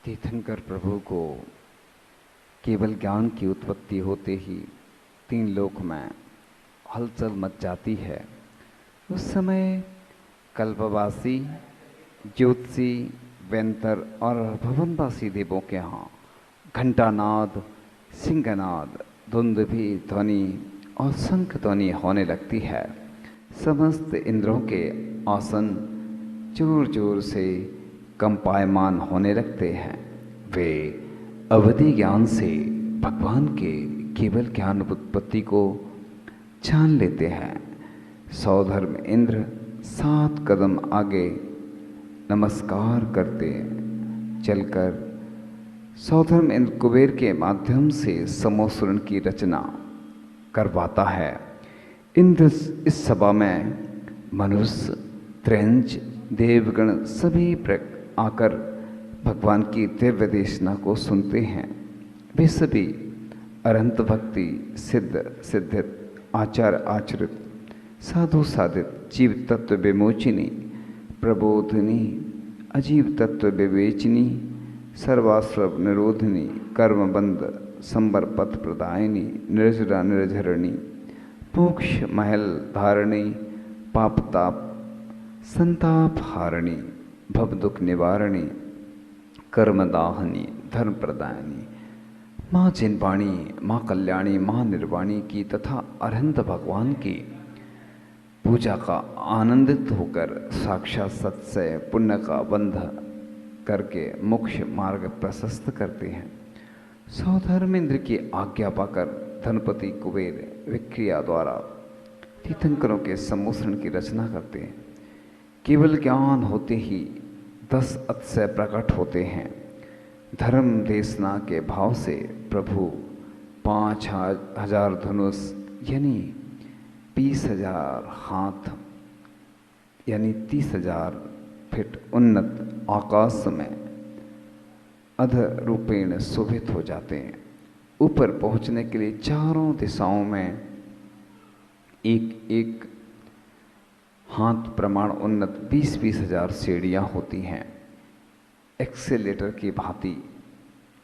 तीर्थंकर प्रभु को केवल ज्ञान की उत्पत्ति होते ही तीन लोक में हलचल मच जाती है। उस समय कल्पवासी, ज्योतिषी, वेंतर और भवनवासी देवों के यहाँ घंटानाद, सिंहनाद, दुंदुभी ध्वनि और शंख ध्वनि होने लगती है। समस्त इंद्रों के आसन जोर जोर से कंपायमान होने लगते हैं। वे अवधि ज्ञान से भगवान के केवल ज्ञान उत्पत्ति को जान लेते हैं। सौधर्म इंद्र 7 कदम आगे नमस्कार करते चलकर सौधर्म इंद्र कुबेर के माध्यम से समोसरण की रचना करवाता है। इंद्र इस सभा में मनुष्य, त्रैंच, देवगण सभी आकर भगवान की दिव्य देशना को सुनते हैं। वे सभी अरंत भक्ति, सिद्ध सिद्धित, आचार आचरित, साधु साधित, जीव तत्व विमोचिनी, प्रबोधिनी, अजीव तत्व विवेचनी, सर्वाश्रव निरोधिनी, कर्मबंध संबर पथ प्रदायिनी, निर्जरा निर्झरणी, मोक्ष महल धारणी, पापताप संताप हारणी, भव दुख निवारणी, कर्मदाहनी, धर्म प्रदायनी, माँ जिनवाणी, माँ कल्याणी, माँ निर्वाणी की तथा अरहंत भगवान की पूजा का आनंदित होकर साक्षात सत्य पुण्य का बंध करके मोक्ष मार्ग प्रशस्त करते हैं। सौधर्मेंद्र की आज्ञा पाकर धनपति कुबेर विक्रिया द्वारा तीर्थंकरों के सम्मोषण की रचना करते हैं। केवल ज्ञान होते ही 10 अतिशय प्रकट होते हैं। धर्म देशना के भाव से प्रभु 5,000 धनुष यानी 20,000 हाथ यानी 30,000 फीट उन्नत आकाश में अध रूपेण शोभित हो जाते हैं। ऊपर पहुंचने के लिए चारों दिशाओं में एक एक हाथ प्रमाण उन्नत 20-20 हजार सीढ़ियाँ होती हैं। एक्सेलेटर की भांति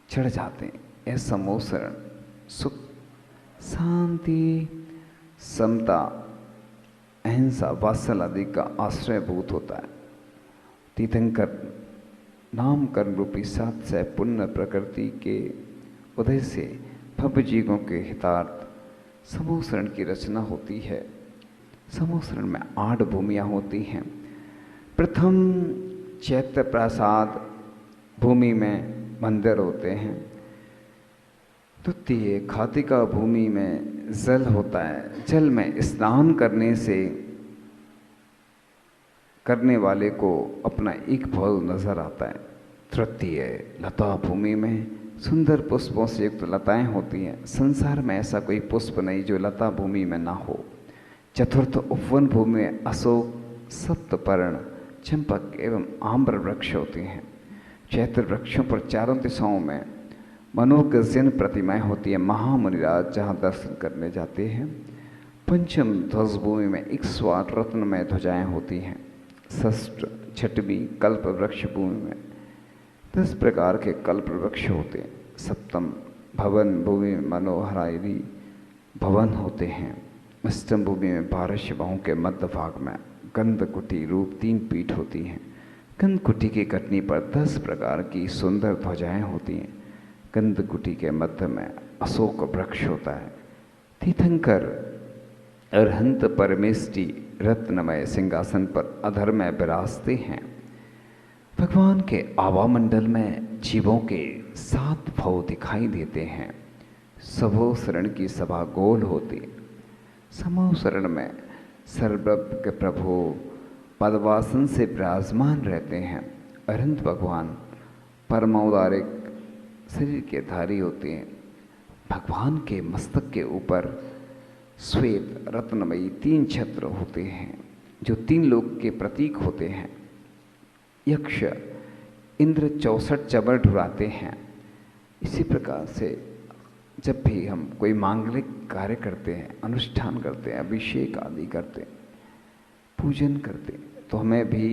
चढ़ जाते हैं। ऐसा मोसरण सुख, शांति, समता, अहिंसा, वात्सल आदि का आश्रयभूत होता है। तीर्थंकर नाम कर्म रूपी 7 सह पुण्य प्रकृति के उदय से भव्य जीवों के हितार्थ समोसरण की रचना होती है। समोसरण में 8 भूमियाँ होती हैं। प्रथम चैत्य प्रसाद भूमि में मंदिर होते हैं। द्वितीय खातिका भूमि में जल होता है। जल में स्नान करने वाले को अपना एक फल नजर आता है। तृतीय लता भूमि में सुंदर पुष्पों से युक्त लताएं होती हैं। संसार में ऐसा कोई पुष्प नहीं जो लता भूमि में ना हो। चतुर्थ उपवन भूमि में अशोक, सप्तपर्ण, चंपक एवं आम्र वृक्ष होते हैं। चैत्र वृक्षों पर चारों दिशाओं में मनोगजन प्रतिमाएं होती हैं। महामुनिराज जहाँ दर्शन करने जाते हैं। पंचम ध्वज भूमि में 108 रत्नमय ध्वजाएं होती हैं। षष्ठ छठवीं कल्प वृक्ष भूमि में 10 प्रकार के कल्प वृक्ष होते हैं। सप्तम भवन भूमि में मनोहरायरी भवन होते हैं। अष्टम भूमि में 12 शिवाओं के मध्य भाग में गंधकुटी रूप 3 पीठ होती हैं। गंधकुटी की कटनी पर 10 प्रकार की सुंदर ध्वजाएं होती हैं। गंधकुटी के मध्य में अशोक वृक्ष होता है। तीर्थंकर अरहंत परमेष्टि रत्नमय सिंहासन पर अधर में विराजते हैं। भगवान के आवामंडल में जीवों के 7 भव दिखाई देते हैं। समोसरण की सभा गोल होती। समोसरण में सर्वज्ञ प्रभु पद्मासन से विराजमान रहते हैं। अरहंत भगवान परमौदारिक शरीर के धारी होते हैं। भगवान के मस्तक के ऊपर श्वेत रत्नमयी 3 छत्र होते हैं जो 3 लोक के प्रतीक होते हैं। यक्ष इंद्र 64 चबर ढुराते हैं। इसी प्रकार से जब भी हम कोई मांगलिक कार्य करते हैं, अनुष्ठान करते हैं, अभिषेक आदि करते हैं, पूजन करते हैं, तो हमें भी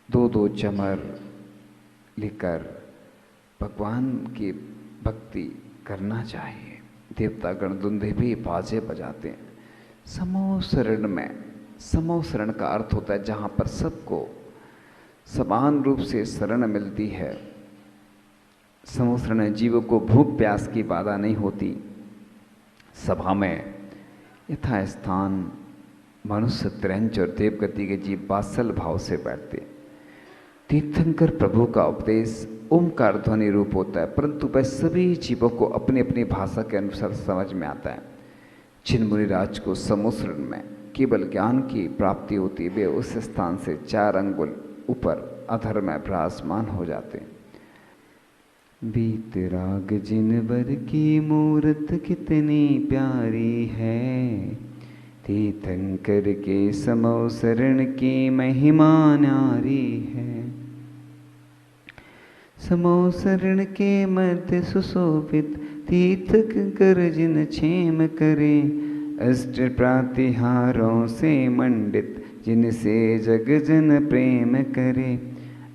2-2 चमर लेकर भगवान की भक्ति करना चाहिए। देवतागण दुंदुभि बाजे बजाते हैं। समो शरण में, समो शरण का अर्थ होता है जहाँ पर सबको समान रूप से शरण मिलती है। समो शरण जीवों को भूख प्यास की बाधा नहीं होती। सभा में यथा स्थान मनुष्य त्रैंच और देवगति के जीव वात्सल भाव से बैठते। तीर्थंकर प्रभु का उपदेश ओमकार ध्वनि रूप होता है, परंतु वह सभी जीवों को अपनी अपनी भाषा के अनुसार समझ में आता है। जिन मुनिराज को समुद्र में केवल ज्ञान की प्राप्ति होती है, वे उस स्थान से 4 अंगुल ऊपर अधर में विराजमान हो जाते हैं। बीतराग जिनवर की मूरत कितनी प्यारी है, तीर्थंकर के समो शरण की महिमा न्यारी है। समो शरण के मध्य सुशोभित तीर्थंकर जिन क्षेम करे, अष्ट प्रातिहारों से मंडित जिनसे जग जन प्रेम करे।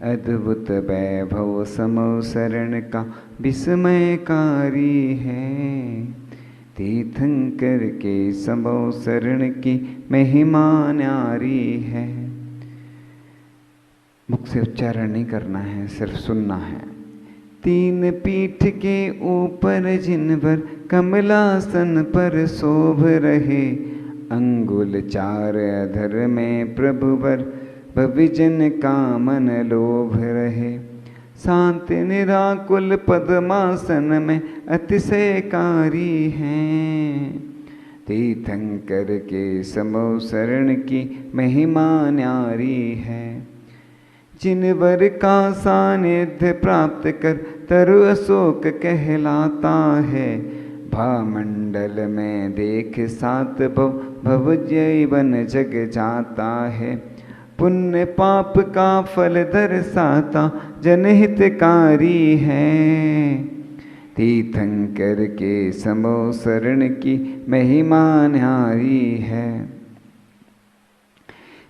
अद्भुत वैभव समो शरण का विस्मयकारी है, तीर्थंकर के समो शरण की महिमा न्यारी है। मुख से उच्चारण नहीं करना है, सिर्फ सुनना है। 3 पीठ के ऊपर जिनवर कमलासन पर शोभ रहे, अंगुल 4 अधर में प्रभुवर भविजन कामन लोभ रहे। शांत निराकुल पद्मासन में अतिशयकारी हैं, तीर्थंकर के समो शरण की महिमा न्यारी है। जिनवर का सानिध्य प्राप्त कर तरु अशोक कहलाता है, भामंडल में देख 7 भव जीवन जग जाता है। पुण्य पाप का फल दर्शाता जनहितकारी है, तीर्थंकर के समो शरण की महिमा न्यारी है।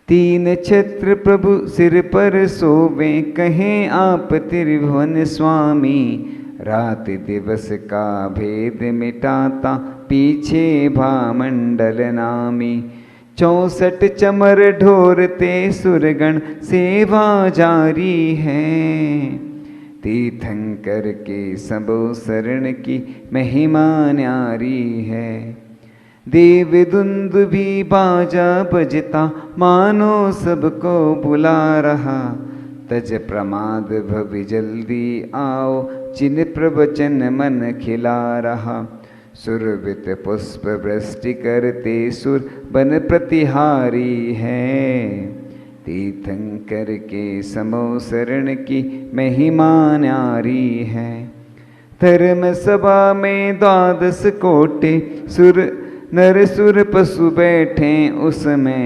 3 छत्र प्रभु सिर पर सोवे, कहें आप त्रिभुवन स्वामी। रात दिवस का भेद मिटाता पीछे भामंडल नामी। 64 चमर ढोरते सुरगण सेवा जारी है, तीर्थंकर के समो शरण की महिमा न्यारी है। देव दुंदुभि बाजा बजता मानो सबको बुला रहा, तज प्रमाद भवि जल्दी आओ जिन प्रवचन मन खिला रहा। सुरवित पुष्प वृष्टि करते सुर बन प्रतिहारी है, तीर्थंकर के समो शरण की महिमा न्यारी है। धर्म सभा में 12 कोटि सुर नर सुर पशु बैठे उसमें,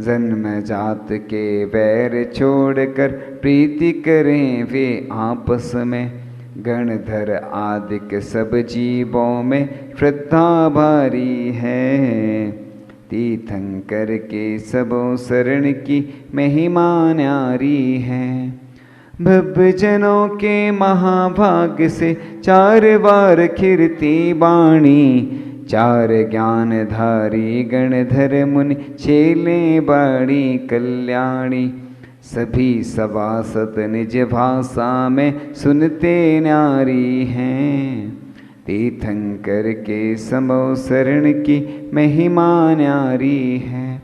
जन्म जात के वैर छोड़कर प्रीति करें वे आपस में। गणधर आदिक सब जीवों में श्रद्धा भारी है, तीर्थंकर के समो शरण की महिमा न्यारी है। भवजनों के महाभाग्य से 4 बार खिरती बाणी, 4 ज्ञानधारी गणधर मुनि छेले बाणी कल्याणी। सभी सभासद निज भाषा में सुनते न्यारी हैं, तीर्थंकर के समो शरण की महिमा न्यारी है।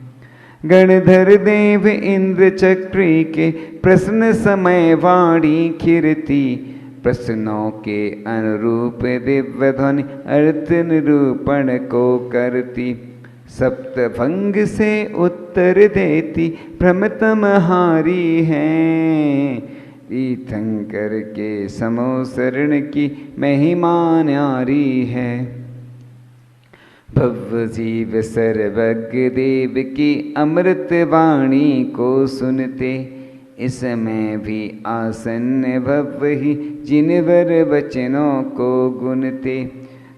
गणधर देव इंद्र चक्री के प्रश्न समय वाणी खिरती, प्रश्नों के अनुरूप दिव्य ध्वनि अर्थ निरूपण को करती। सप्तभंग से उत्तर देती भ्रमतम हारी हैं, तीर्थंकर के समो शरण की महिमा न्यारी है। भव जीव सर्वज्ञ देव की अमृत वाणी को सुनते, इसमें भी आसन्न भव ही जिनवर वचनों को गुनते।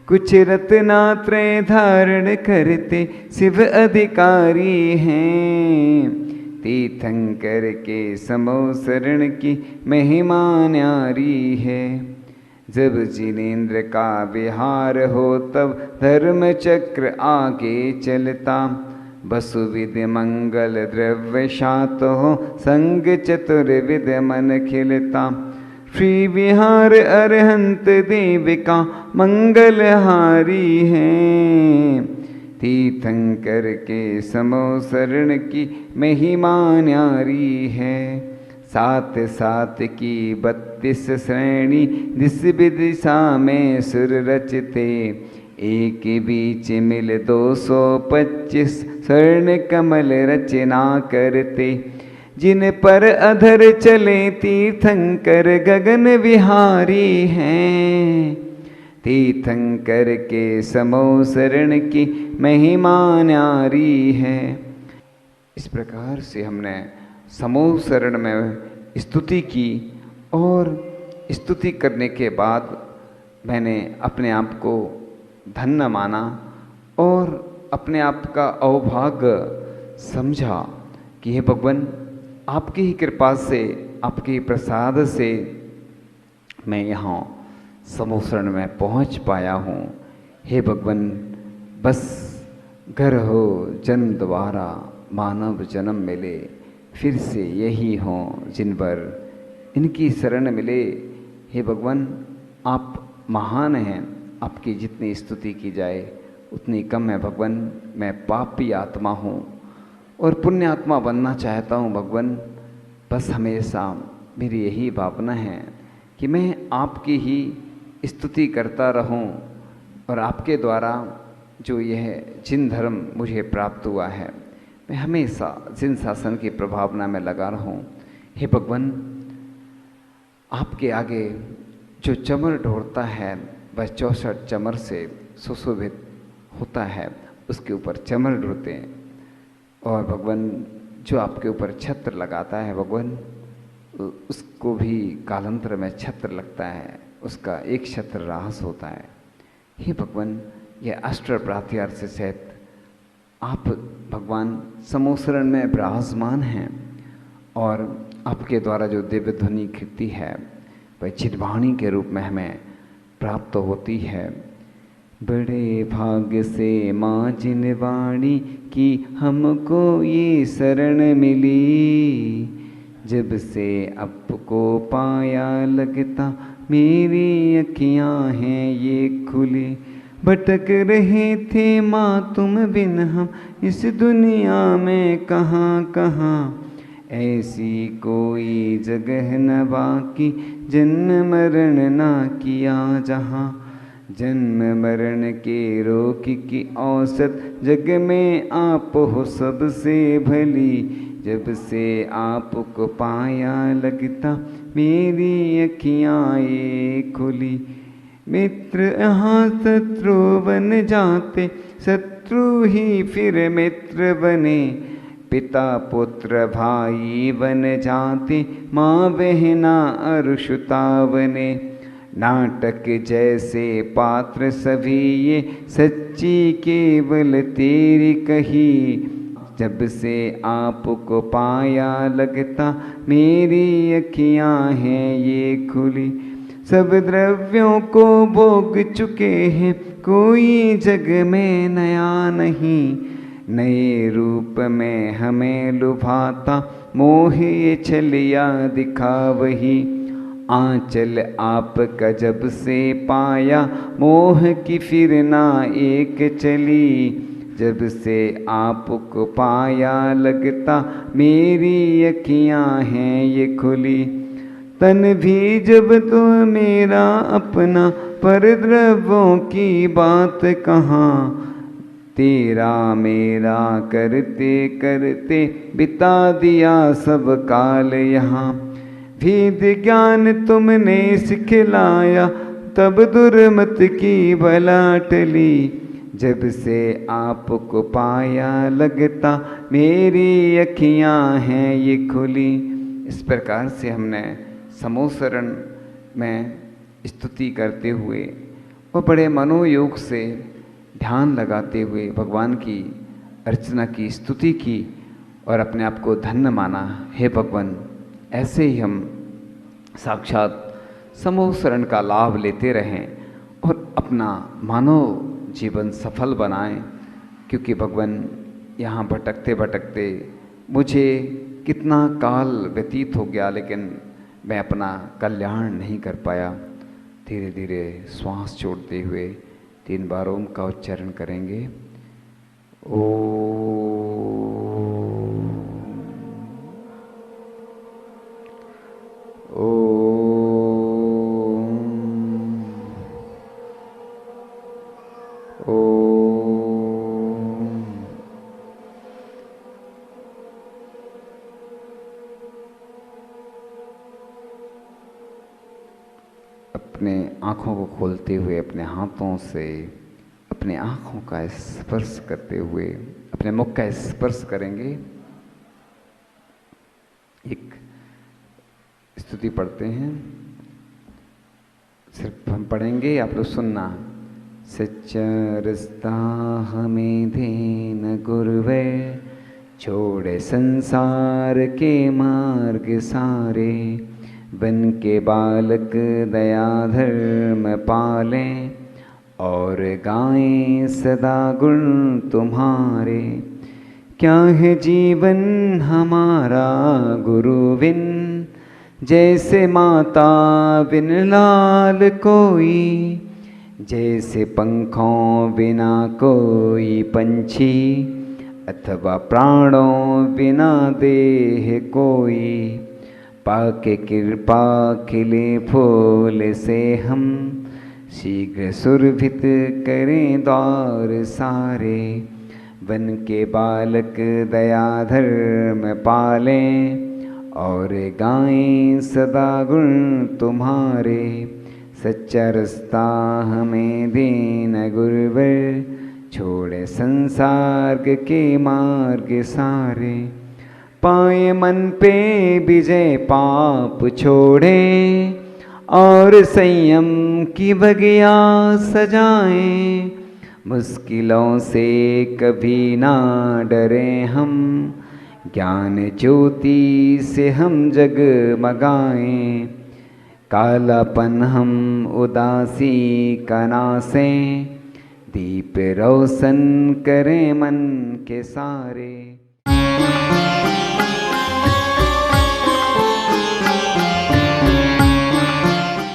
कुछ रत्नात्रय धारण करते शिव अधिकारी हैं, तीर्थंकर के समो शरण की महिमा न्यारी है। जब जिनेन्द्र का विहार हो तब धर्म चक्र आगे चलता, वसुविद मंगल द्रव्य शात हो संग चतुर्विद मन खिलता। श्री विहार अरहंत देव का मंगलहारी है, तीर्थंकर के समो शरण की महिमा न्यारी है। सात सात की 32 श्रेणी दिस दिशा में सुर रचते, एक बीच मिल 225 स्वर्ण कमल रचना करते। जिन पर अधर चले तीर्थंकर गगन विहारी हैं, तीर्थंकर के समो शरण की महिमा न्यारी है। इस प्रकार से हमने समूह शरण में स्तुति की और स्तुति करने के बाद मैंने अपने आप को धन्य माना और अपने आप का अवभाग्य समझा कि हे भगवान, आपकी ही कृपा से, आपके ही प्रसाद से मैं यहाँ समूह शरण में पहुँच पाया हूँ। हे भगवान, बस घर हो जन्म द्वारा मानव जन्म मिले, फिर से यही हों जिन पर इनकी शरण मिले। हे भगवान, आप महान हैं, आपकी जितनी स्तुति की जाए उतनी कम है भगवान। मैं पापी आत्मा हूँ और पुण्य आत्मा बनना चाहता हूँ भगवान। बस हमेशा मेरी यही भावना है कि मैं आपकी ही स्तुति करता रहूं और आपके द्वारा जो यह जिन धर्म मुझे प्राप्त हुआ है, मैं हमेशा जिन शासन की प्रभावना में लगा रहूं। हे भगवान, आपके आगे जो चमर ढोरता है वह 64 चमर से सुशोभित होता है, उसके ऊपर चमर ढोते हैं। और भगवान, जो आपके ऊपर छत्र लगाता है भगवान, उसको भी कालांतर में छत्र लगता है, उसका एक छत्र राहस होता है। हे भगवान, यह अष्ट प्रात्यार से सहित आप भगवान समूह शरण में विराजमान हैं और आपके द्वारा जो दिव्य ध्वनि कीर्ति है वह चिद्वाणी के रूप में हमें प्राप्त होती है। बड़े भाग्य से माँ जिन वाणी की हमको ये शरण मिली, जब से आपको पाया लगता मेरी अखियाँ हैं ये खुली। भटक रहे थे माँ तुम बिन हम इस दुनिया में कहाँ कहाँ, ऐसी कोई जगह न बाकी जन्म मरण ना किया जहाँ। जन्म मरण के रोग की औसत जग में आप हो सबसे भली, जब से आपको पाया लगता मेरी अखियाँ ये खुली। मित्र यहाँ शत्रु बन जाते, शत्रु ही फिर मित्र बने, पिता पुत्र भाई बन जाते, माँ बहना अरुषुता बने। नाटक जैसे पात्र सभी ये सच्ची केवल तेरी कही, जब से आपको पाया लगता मेरी अखियाँ हैं ये खुली। सब द्रव्यों को भोग चुके हैं, कोई जग में नया नहीं, नए रूप में हमें लुभाता मोह ये छलिया दिखा वही। आंचल आपका जब से पाया मोह की फिर ना एक चली, जब से आपको पाया लगता मेरी अखियाँ हैं ये खुली। तन भी जब तो मेरा अपना, पर द्रव्यों की बात कहाँ, तेरा मेरा करते करते बिता दिया सब काल यहाँ। वेद ज्ञान तुमने सिखलाया तब दुर्मत की बला टली, जब से आपको पाया लगता मेरी अखियाँ हैं ये खुली। इस प्रकार से हमने समूह शरण में स्तुति करते हुए और बड़े मनोयोग से ध्यान लगाते हुए भगवान की अर्चना की, स्तुति की और अपने आप को धन्य माना। हे भगवान, ऐसे ही हम साक्षात समूह शरण का लाभ लेते रहें और अपना मानव जीवन सफल बनाएं, क्योंकि भगवान यहाँ भटकते भटकते मुझे कितना काल व्यतीत हो गया, लेकिन मैं अपना कल्याण नहीं कर पाया। धीरे धीरे श्वास छोड़ते हुए 3 बार ओम का उच्चारण करेंगे। ओ अपने आँखों को खोलते हुए अपने हाथों से अपने आँखों का स्पर्श करते हुए अपने मुख का स्पर्श करेंगे। एक स्तुति पढ़ते हैं, सिर्फ हम पढ़ेंगे, आप लोग सुनना। सच्चा रास्ता हमें देन गुरुवे, छोड़े संसार के मार्ग सारे, बन के बालक दया धर्म पालें, और गाएं सदा गुण तुम्हारे। क्या है जीवन हमारा गुरु बिन, जैसे माता बिन लाल कोई, जैसे पंखों बिना कोई पंछी, अथवा प्राणों बिना देह कोई। पाके कृपा खिले फूल से हम, शीघ्र सुरभित करें द्वार सारे, बन के बालक दया धर्म पालें, और गाएं सदा गुण तुम्हारे। सच्चा रास्ता हमें देना गुरुवर, छोड़े संसार के मार्ग सारे। पाए मन पे विजय पाप छोड़े, और संयम की बगिया सजाएं। मुश्किलों से कभी ना डरे हम, ज्ञान ज्योति से हम जगमगाएं। कालापन हम उदासी का नासें, दीप रोशन करें मन के सारे।